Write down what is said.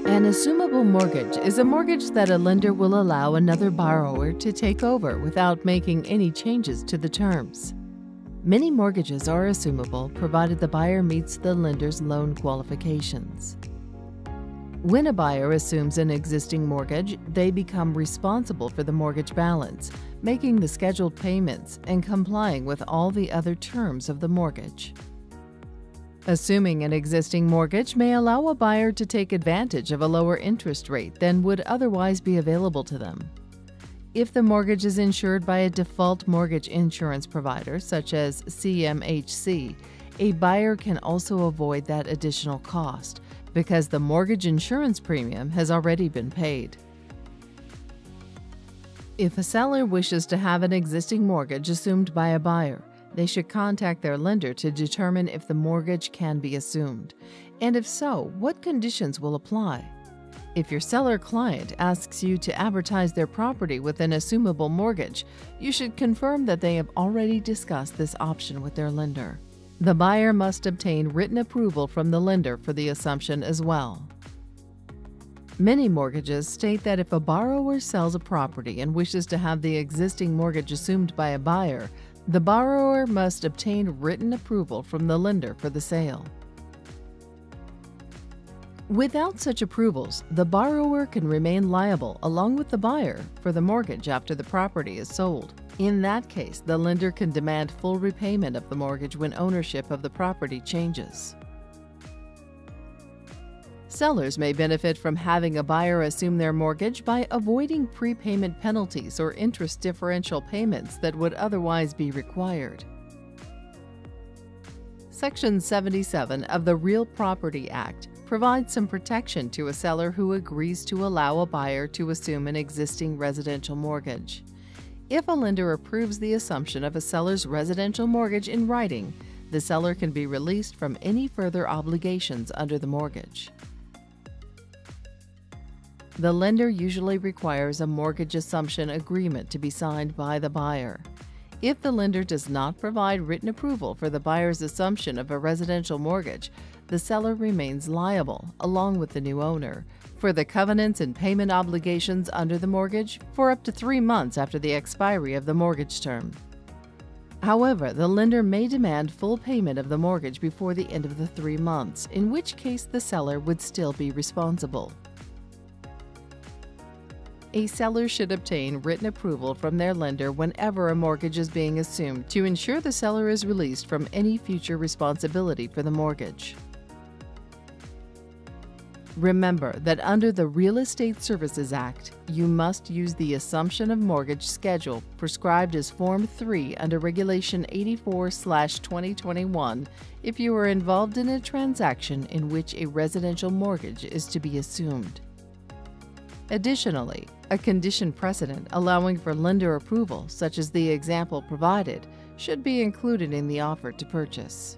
An assumable mortgage is a mortgage that a lender will allow another borrower to take over without making any changes to the terms. Many mortgages are assumable provided the buyer meets the lender's loan qualifications. When a buyer assumes an existing mortgage, they become responsible for the mortgage balance, making the scheduled payments and complying with all the other terms of the mortgage. Assuming an existing mortgage may allow a buyer to take advantage of a lower interest rate than would otherwise be available to them. If the mortgage is insured by a default mortgage insurance provider, such as CMHC, a buyer can also avoid that additional cost because the mortgage insurance premium has already been paid. If a seller wishes to have an existing mortgage assumed by a buyer, they should contact their lender to determine if the mortgage can be assumed, and if so, what conditions will apply. If your seller client asks you to advertise their property with an assumable mortgage, you should confirm that they have already discussed this option with their lender. The buyer must obtain written approval from the lender for the assumption as well. Many mortgages state that if a borrower sells a property and wishes to have the existing mortgage assumed by a buyer, the borrower must obtain written approval from the lender for the sale. Without such approvals, the borrower can remain liable along with the buyer for the mortgage after the property is sold. In that case, the lender can demand full repayment of the mortgage when ownership of the property changes. Sellers may benefit from having a buyer assume their mortgage by avoiding prepayment penalties or interest differential payments that would otherwise be required. Section 77 of the Real Property Act provides some protection to a seller who agrees to allow a buyer to assume an existing residential mortgage. If a lender approves the assumption of a seller's residential mortgage in writing, the seller can be released from any further obligations under the mortgage. The lender usually requires a mortgage assumption agreement to be signed by the buyer. If the lender does not provide written approval for the buyer's assumption of a residential mortgage, the seller remains liable, along with the new owner, for the covenants and payment obligations under the mortgage for up to 3 months after the expiry of the mortgage term. However, the lender may demand full payment of the mortgage before the end of the 3 months, in which case the seller would still be responsible. A seller should obtain written approval from their lender whenever a mortgage is being assumed to ensure the seller is released from any future responsibility for the mortgage. Remember that under the Real Estate Services Act, you must use the Assumption of Mortgage Schedule prescribed as Form 3 under Regulation 84/2021 if you are involved in a transaction in which a residential mortgage is to be assumed. Additionally, a condition precedent allowing for lender approval, such as the example provided, should be included in the offer to purchase.